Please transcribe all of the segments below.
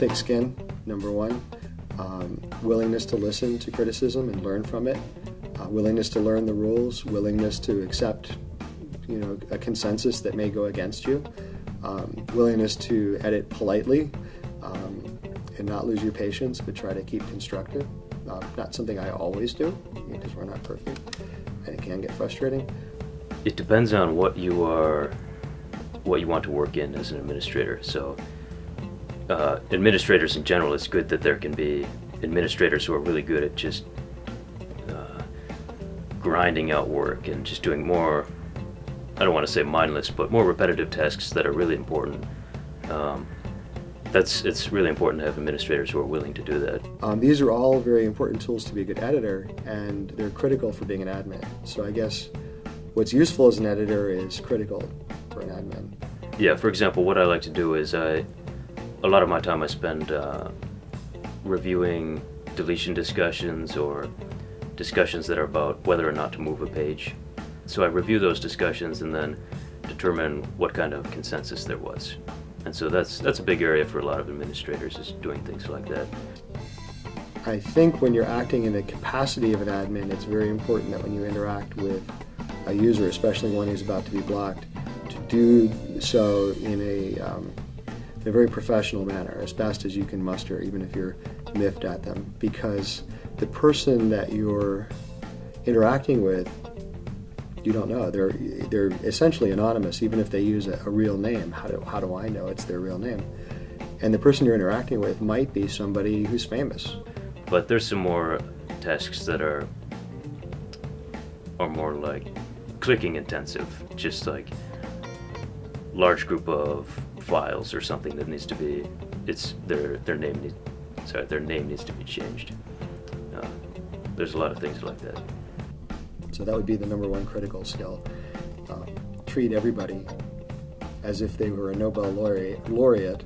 thick skin, number one. Willingness to listen to criticism and learn from it. Willingness to learn the rules. Willingness to accept, a consensus that may go against you. Willingness to edit politely and not lose your patience, but try to keep constructive. Not something I always do, because we're not perfect, and it can get frustrating. It depends on what you want to work in as an administrator. So administrators in general, it's good that there can be administrators who are really good at just grinding out work and just doing more, I don't want to say mindless, but more repetitive tasks that are really important. It's really important to have administrators who are willing to do that. These are all very important tools to be a good editor, and they're critical for being an admin. So I guess what's useful as an editor is critical for an admin. Yeah, for example, what I like to do is a lot of my time I spend reviewing deletion discussions or discussions that are about whether or not to move a page. So I review those discussions and then determine what kind of consensus there was. And so that's a big area for a lot of administrators, is doing things like that. I think when you're acting in the capacity of an admin, it's very important that when you interact with a user, especially one who's about to be blocked, to do so in a very professional manner, as best as you can muster, even if you're miffed at them, because the person that you're interacting with, you don't know. They're essentially anonymous, even if they use a real name. How do I know it's their real name? And the person you're interacting with might be somebody who's famous. But there's some more tasks that are more like clicking intensive, just like large group of files or something that needs to be, their name needs to be changed. There's a lot of things like that. So that would be the number one critical skill. Treat everybody as if they were a Nobel laureate,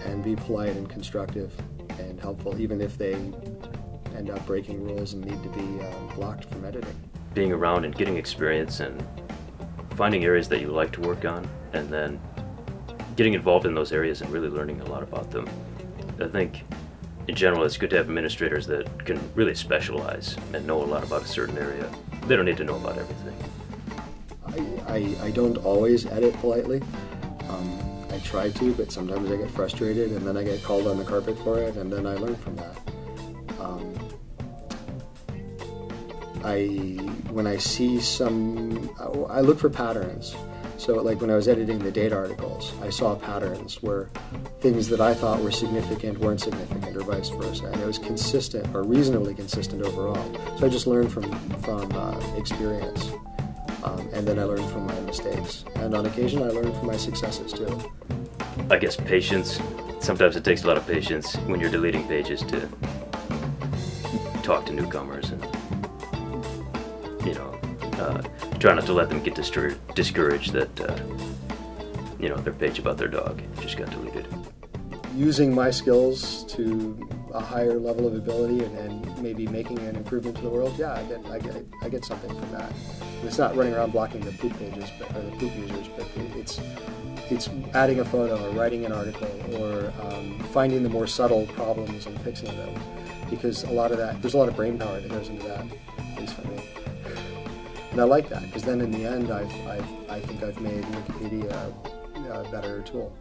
and be polite and constructive and helpful, even if they end up breaking rules and need to be blocked from editing. Being around and getting experience and finding areas that you like to work on, and then getting involved in those areas and really learning a lot about them. I think in general it's good to have administrators that can really specialize and know a lot about a certain area. They don't need to know about everything. I don't always edit politely. I try to, but sometimes I get frustrated, and then I get called on the carpet for it, and then I learn from that. When I see I look for patterns. So like when I was editing the data articles, I saw patterns where things that I thought were significant weren't significant, or vice versa, and it was consistent, or reasonably consistent overall. So I just learned from experience, and then I learned from my mistakes, and on occasion I learned from my successes too. I guess patience. Sometimes it takes a lot of patience when you're deleting pages to talk to newcomers and try not to let them get discouraged that their page about their dog just got deleted. Using my skills to a higher level of ability and maybe making an improvement to the world, yeah, I get something from that. It's not running around blocking the poop pages or the poop users, but it's adding a photo or writing an article or finding the more subtle problems and fixing them, because there's a lot of brain power that goes into that, at least for me. And I like that, because then in the end I think I've made Wikipedia a better tool.